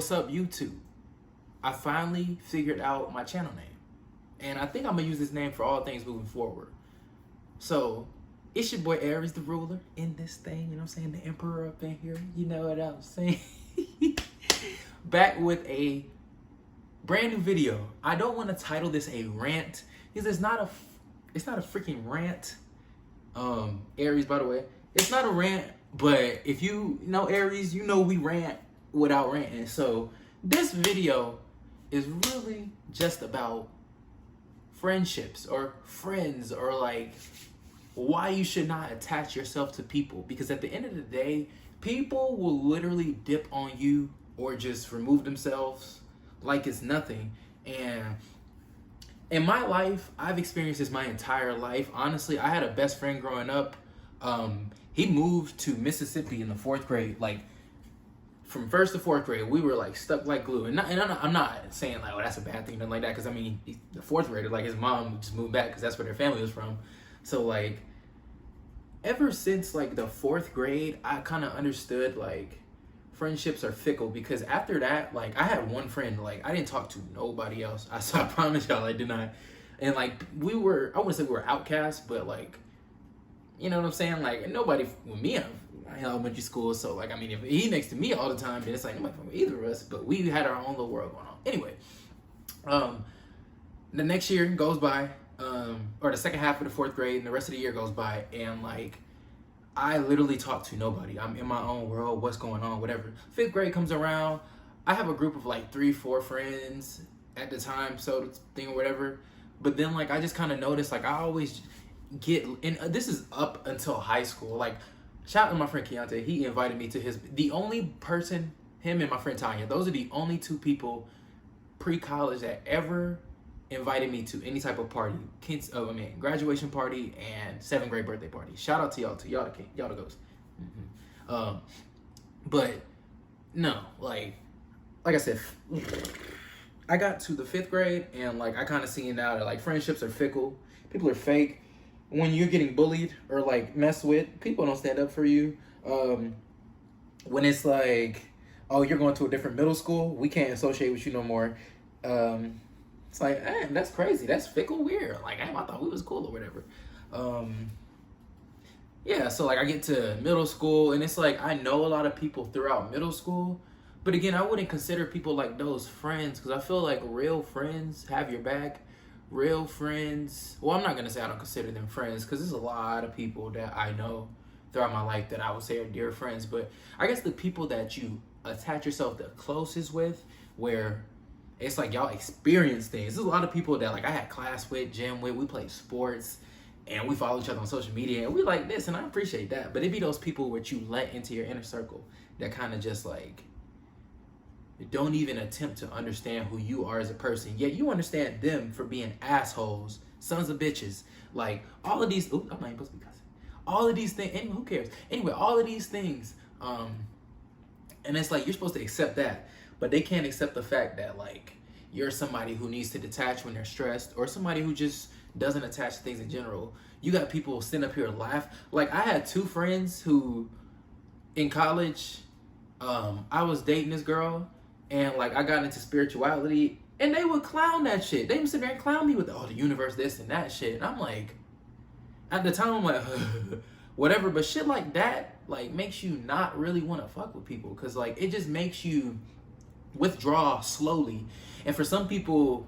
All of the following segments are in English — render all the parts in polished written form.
what's up, YouTube? I finally figured out my channel name. And I think I'm gonna use this name for all things moving forward. So, it's your boy Aries the ruler in this thing, you know what I'm saying? The emperor up in here, you know what I'm saying? Back with a brand new video. I don't want to title this a rant because it's not a freaking rant. Aries, by the way, it's not a rant, but if you know Aries, you know we rant without ranting. So this video is really just about friendships or friends, or like why you should not attach yourself to people, because at the end of the day, people will literally dip on you or just remove themselves like it's nothing. And in my life, I've experienced this my entire life. Honestly, I had a best friend growing up. He moved to Mississippi in the 4th grade. Like, from 1st to 4th grade, we were like stuck like glue. And I'm not saying like, oh, that's a bad thing, nothing like that. Because I mean, the 4th grader, like his mom just moved back because that's where their family was from. So like, ever since like the 4th grade, I kind of understood like friendships are fickle, because after that, like I had one friend, like I didn't talk to nobody else. I promise y'all, I did not. And like I wouldn't say we were outcasts, but like, you know what I'm saying? Like nobody with me in elementary school. So like, I mean, if he next to me all the time, then it's like nobody from either of us, but we had our own little world going on. Anyway, the next year goes by, or the second half of the 4th grade, and the rest of the year goes by, and like, I literally talk to nobody. I'm in my own world, what's going on, whatever. 5th grade comes around, I have a group of like 3-4 friends at the time, so thing or whatever. But then like, I just kind of noticed, like I always get, and this is up until high school, like shout out to my friend Keontae, he invited me to the only person, him and my friend Tanya, those are the only 2 people pre-college that ever invited me to any type of party, graduation party and 7th grade birthday party. Shout out to y'all too. Y'all the ghost. But no, like I said, I got to the 5th grade and like I kind of seen now that like friendships are fickle. People are fake. When you're getting bullied or like messed with, people don't stand up for you. When it's like, oh, you're going to a different middle school, we can't associate with you no more. It's like, damn, that's crazy. That's fickle, weird. Like, damn, I thought we was cool or whatever. Yeah, so like I get to middle school and it's like, I know a lot of people throughout middle school, but again, I wouldn't consider people like those friends, because I feel like real friends have your back. Real friends, well, I'm not going to say I don't consider them friends, because there's a lot of people that I know throughout my life that I would say are dear friends. But I guess the people that you attach yourself the closest with, where it's like y'all experience things. There's a lot of people that like I had class with, gym with, we played sports, and we follow each other on social media, and we like this, and I appreciate that. But it'd be those people which you let into your inner circle that kind of just like don't even attempt to understand who you are as a person, yet you understand them for being assholes, sons of bitches. Like all of these, I'm not even supposed to be cussing. All of these things, anyway, who cares? Anyway, all of these things, and it's like you're supposed to accept that, but they can't accept the fact that like you're somebody who needs to detach when they're stressed, or somebody who just doesn't attach to things in general. You got people who stand up here and laugh. Like I had 2 friends who, in college, I was dating this girl, and like I got into spirituality, and they would clown that shit. They would sit there and clown me with, oh, the universe, this and that shit. And I'm like, at the time, I'm like, whatever. But shit like that, like, makes you not really want to fuck with people, because like it just makes you withdraw slowly. And for some people,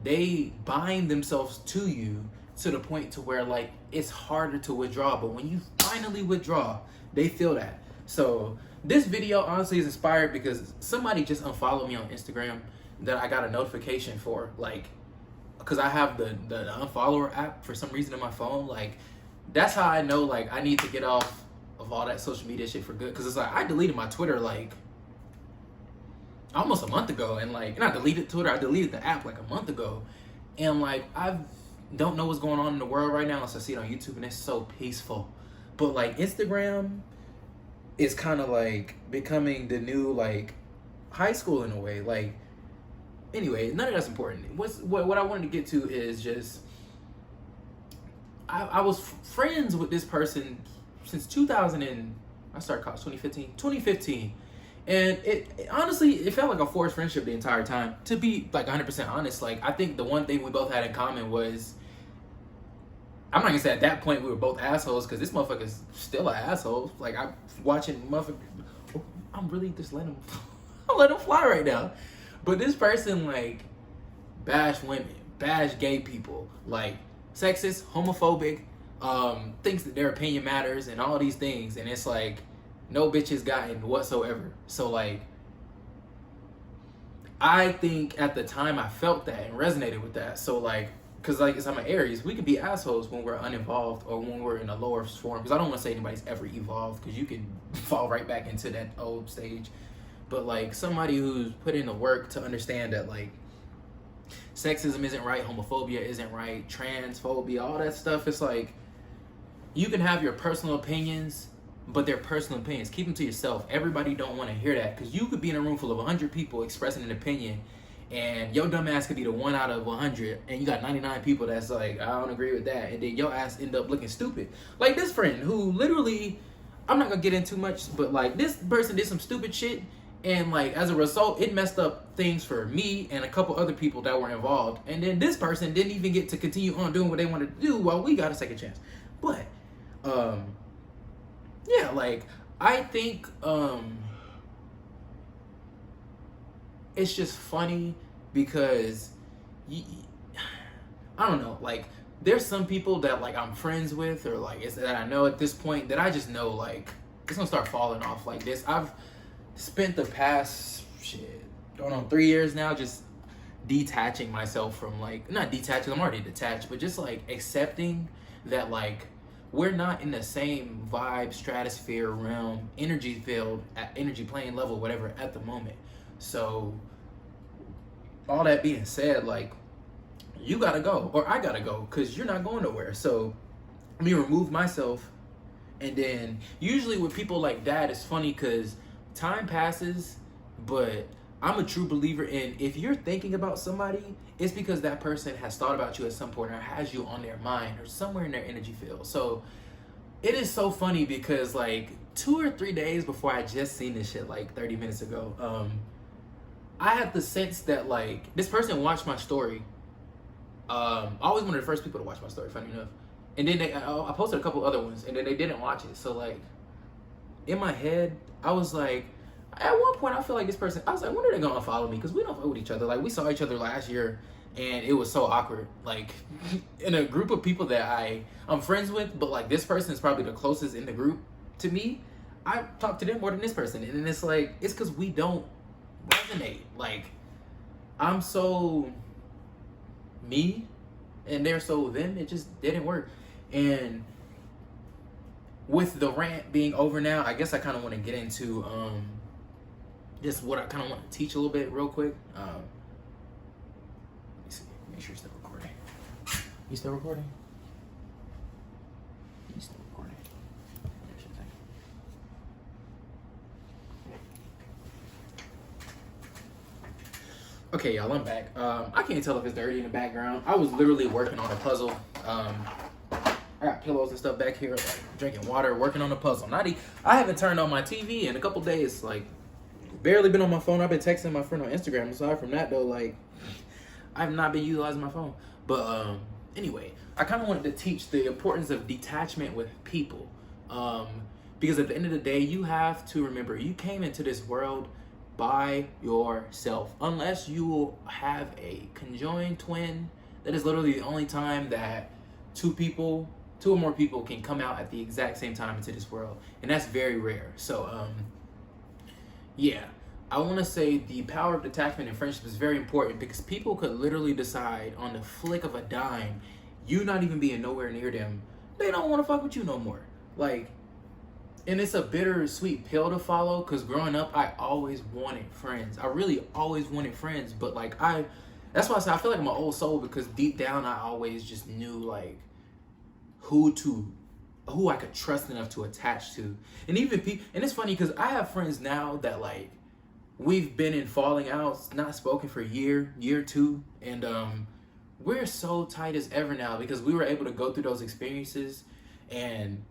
they bind themselves to you to the point to where like it's harder to withdraw. But when you finally withdraw, they feel that. So this video honestly is inspired because somebody just unfollowed me on Instagram that I got a notification for, like, because I have the unfollower app for some reason in my phone. Like, that's how I know like I need to get off of all that social media shit for good. Because it's like I deleted my Twitter like almost a month ago, and like, and I deleted Twitter, I deleted the app like a month ago, and like I don't know what's going on in the world right now unless I see it on YouTube, and it's so peaceful. But like Instagram is kind of like becoming the new like high school in a way. Like, anyway, none of that's important. What I wanted to get to is just I was friends with this person since 2000 and I started college 2015, And it honestly, it felt like a forced friendship the entire time. To be like 100% honest, like I think the one thing we both had in common was, I'm not gonna say at that point we were both assholes, because this motherfucker's still an asshole. Like I'm watching motherfucker, I'm really just letting him, I'm letting him fly right now. But this person like bash women, bash gay people, like sexist, homophobic, thinks that their opinion matters and all these things, and it's like no bitches gotten whatsoever. So like I think at the time I felt that and resonated with that. So like, because like I'm an Aries, we can be assholes when we're uninvolved or when we're in a lower form. Because I don't want to say anybody's ever evolved, because you can fall right back into that old stage. But like somebody who's put in the work to understand that like sexism isn't right, homophobia isn't right, transphobia, all that stuff. It's like you can have your personal opinions, but they're personal opinions. Keep them to yourself. Everybody don't want to hear that, because you could be in a room full of 100 people expressing an opinion, and your dumb ass could be the 1 out of 100, and you got 99 people that's like, I don't agree with that, and then your ass end up looking stupid. Like this friend who literally, I'm not gonna get into much, but like this person did some stupid shit, and like as a result, it messed up things for me and a couple other people that were involved. And then this person didn't even get to continue on doing what they wanted to do while we got a second chance. But yeah, like I think it's just funny because I don't know, like there's some people that like I'm friends with, or like it's that I know at this point that I just know like it's gonna start falling off like this. I've spent the past going on 3 years now just detaching myself from, like, not detaching, I'm already detached, but just like accepting that like we're not in the same vibe, stratosphere, realm, energy field, energy plane level, whatever, at the moment. So all that being said, like you gotta go or I gotta go, because you're not going nowhere. So let me remove myself. And then usually with people like that, it's funny because time passes, but I'm a true believer in, if you're thinking about somebody, it's because that person has thought about you at some point or has you on their mind or somewhere in their energy field. So it is so funny because like 2 or 3 days before I just seen this shit, like 30 minutes ago, I had the sense that like this person watched my story. Always one of the first people to watch my story, funny enough. And then I posted a couple other ones, and then they didn't watch it. So like in my head, I was like, at one point I feel like this person, I was like, when are they gonna follow me? Because we don't fuck with each other. Like we saw each other last year, and it was so awkward. Like in a group of people that I'm friends with, but like this person is probably the closest in the group to me. I talk to them more than this person, and then it's like it's because we don't resonate. Like I'm so me, and they're so them. It just didn't work. And with the rant being over now, I guess I kind of want to get into just what I kind of want to teach a little bit real quick. Let me see. Make sure you're still recording. You still recording? You still recording? Okay, y'all, I'm back. I can't tell if it's dirty in the background. I was literally working on a puzzle. I got pillows and stuff back here, like drinking water, working on a puzzle. I haven't turned on my TV in a couple days. Like, barely been on my phone. I've been texting my friend on Instagram. Aside from that, though, like, I've not been utilizing my phone. But anyway, I kind of wanted to teach the importance of detachment with people. Because at the end of the day, you have to remember, you came into this world by yourself. Unless you have a conjoined twin, that is literally the only time that two or more people can come out at the exact same time into this world. And that's very rare. So, yeah, I want to say the power of detachment in friendship is very important, because people could literally decide on the flick of a dime, you not even being nowhere near them, they don't want to fuck with you no more. Like, and it's a bittersweet pill to follow, because growing up, I always wanted friends. I really always wanted friends, but like that's why I say I feel like I'm an old soul, because deep down I always just knew like who I could trust enough to attach to. And even and it's funny because I have friends now that like we've been in falling outs, not spoken for a year or two, and we're so tight as ever now because we were able to go through those experiences. And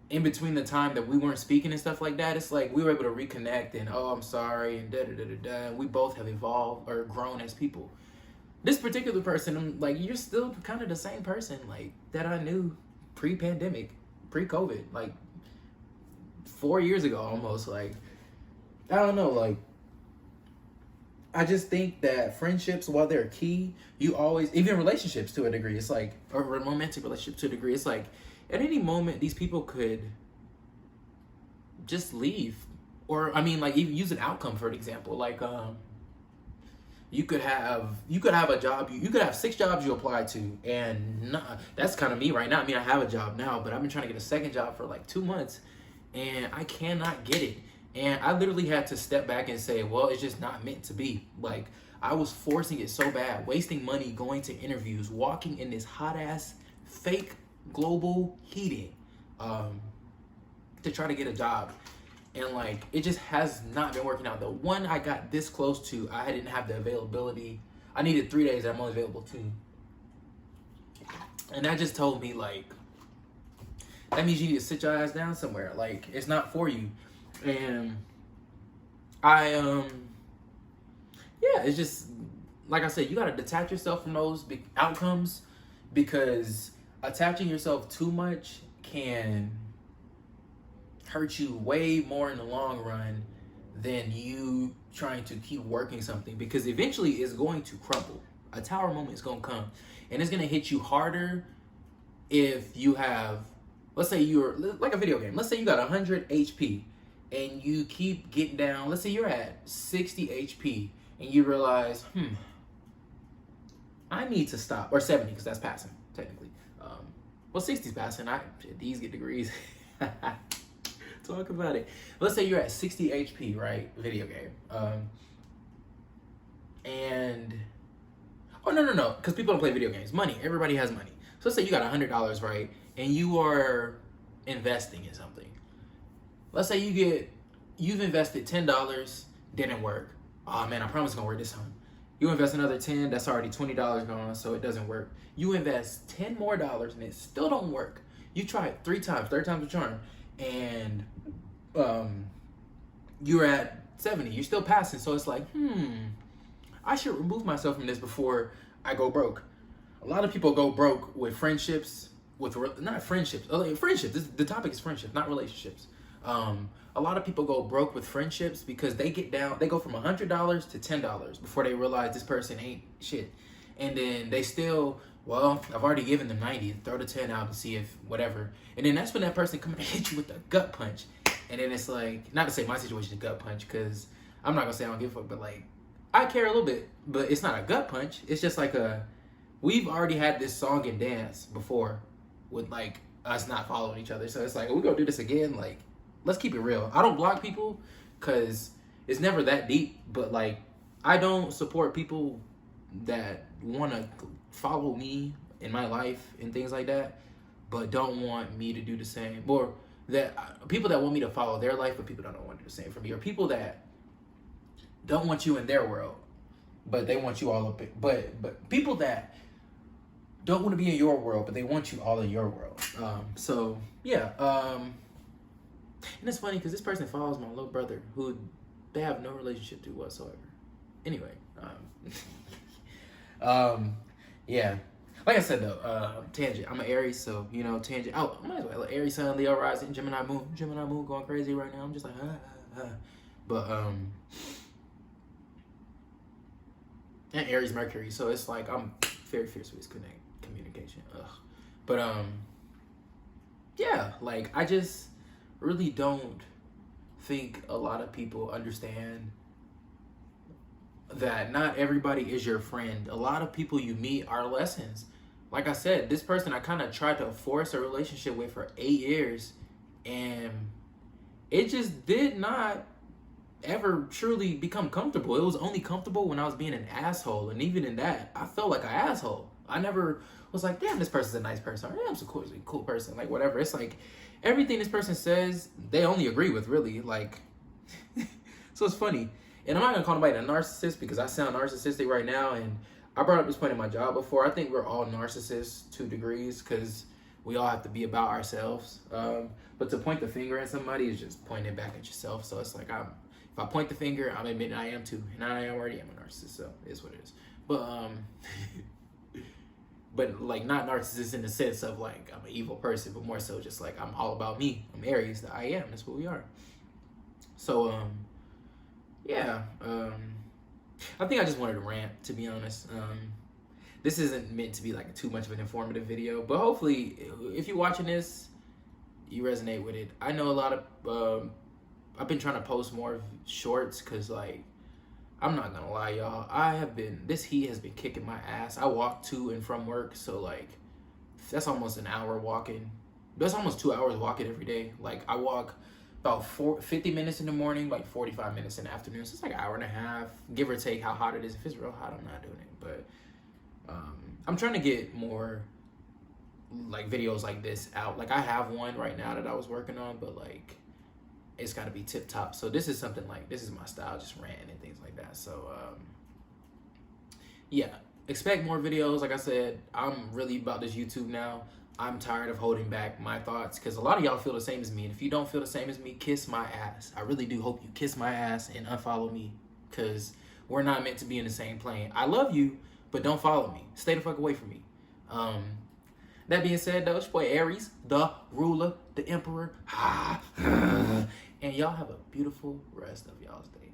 in between the time that we weren't speaking and stuff like that, it's like we were able to reconnect and, oh, I'm sorry, and da da da da da. And we both have evolved or grown as people. This particular person, I'm like, you're still kind of the same person, like, that I knew pre-pandemic, pre-COVID, like 4 years ago almost. Like, I don't know, like, I just think that friendships, while they're key, you always, even relationships to a degree, it's like, or a romantic relationship to a degree, it's like, at any moment, these people could just leave. Or, I mean, like, even use an outcome for an example. Like, you could have a job, you could have 6 jobs you apply to, and that's kind of me right now. I mean, I have a job now, but I've been trying to get a second job for like 2 months, and I cannot get it. And I literally had to step back and say, well, it's just not meant to be. Like, I was forcing it so bad, wasting money, going to interviews, walking in this hot ass fake global heating, to try to get a job. And like, it just has not been working out. The one I got this close to, I didn't have the availability. I needed 3 days, I'm only available 2. And that just told me, like, that means you need to sit your ass down somewhere. Like, it's not for you. And I yeah, it's just, like I said, you gotta detach yourself from those big outcomes, because attaching yourself too much can hurt you way more in the long run than you trying to keep working something, because eventually it's going to crumble. A tower moment is going to come, and it's going to hit you harder if you have, let's say you're like a video game. Let's say you got 100 HP and you keep getting down. Let's say you're at 60 HP and you realize, I need to stop, or 70, because that's passing technically. Well, 60's passing. These get degrees. Talk about it. Let's say you're at 60 HP, right? Video game. And oh, no, because people don't play video games. Money. Everybody has money. So let's say you got $100, right? And you are investing in something. Let's say you've invested $10, didn't work. Oh man, I promise it's gonna work this time. You invest another 10, that's already $20 gone, so it doesn't work. You invest 10 more dollars and it still don't work. You try it 3 times, third time's a charm, and you're at 70, you're still passing. So it's like, I should remove myself from this before I go broke. A lot of people go broke with friendships, not friendships, friendships. The topic is friendship, not relationships. A lot of people go broke with friendships because they go from $100 to $10 before they realize this person ain't shit. And then they still, well, I've already given them 90, throw the 10 out and see if whatever. And then that's when that person coming to hit you with a gut punch. And then it's like, not to say my situation is a gut punch, because I'm not gonna say I don't give a fuck, but like, I care a little bit, but it's not a gut punch. It's just like we've already had this song and dance before with like us not following each other. So it's like, are we gonna do this again? Like, let's keep it real. I don't block people because it's never that deep, but like, I don't support people that want to follow me in my life and things like that, but don't want me to do the same. Or that people that want me to follow their life, but people that don't want to do the same for me. Or people that don't want you in their world, but they want you all up. But people that don't want to be in your world, but they want you all in your world. So yeah. And it's funny because this person follows my little brother, who they have no relationship to whatsoever. Anyway, yeah. Like I said though, tangent. I'm an Aries, so you know, tangent. Oh, I might as well. Aries sun, Leo rising, Gemini moon going crazy right now. I'm just like, But and Aries Mercury, so it's like I'm very fierce with this communication. But yeah, like I just really don't think a lot of people understand that not everybody is your friend. A lot of people you meet are lessons. Like I said, this person I kind of tried to force a relationship with for 8 years, and it just did not ever truly become comfortable. It was only comfortable when I was being an asshole, and even in that, I felt like an asshole. I never was like, damn, this person's a nice person. Or, damn, it's a cool person. Like, whatever. It's like, everything this person says, they only agree with, really. Like, so it's funny. And I'm not going to call nobody a narcissist because I sound narcissistic right now. And I brought up this point in my job before. I think we're all narcissists to degrees because We all have to be about ourselves. But to point the finger at somebody is just pointing back at yourself. So it's like, if I point the finger, I'm admitting I am too, and I already am a narcissist. So it is what it is. But but like not narcissist in the sense of like I'm an evil person, but more so just like I'm all about me. I'm Aries, the I am. That's what we are. So yeah. I think I just wanted to rant, to be honest. This isn't meant to be like too much of an informative video, but hopefully, if you're watching this, you resonate with it. I know a lot of, I've been trying to post more shorts because, like, I'm not gonna lie, y'all. This heat has been kicking my ass. I walk to and from work, so, like, that's almost an hour walking. That's almost 2 hours walking every day. Like, I walk about 50 minutes in the morning, like 45 minutes in the afternoon. So it's like an hour and a half, give or take how hot it is. If it's real hot, I'm not doing it. But I'm trying to get more like videos like this out. Like I have one right now that I was working on, but like it's got to be tip top. So this is something like, this is my style, just ranting and things like that. So yeah, expect more videos. Like I said, I'm really about this YouTube now. I'm tired of holding back my thoughts because a lot of y'all feel the same as me. And if you don't feel the same as me, kiss my ass. I really do hope you kiss my ass and unfollow me because we're not meant to be in the same plane. I love you, but don't follow me. Stay the fuck away from me. That being said, though, it's your boy Aries, the ruler, the emperor. And y'all have a beautiful rest of y'all's day.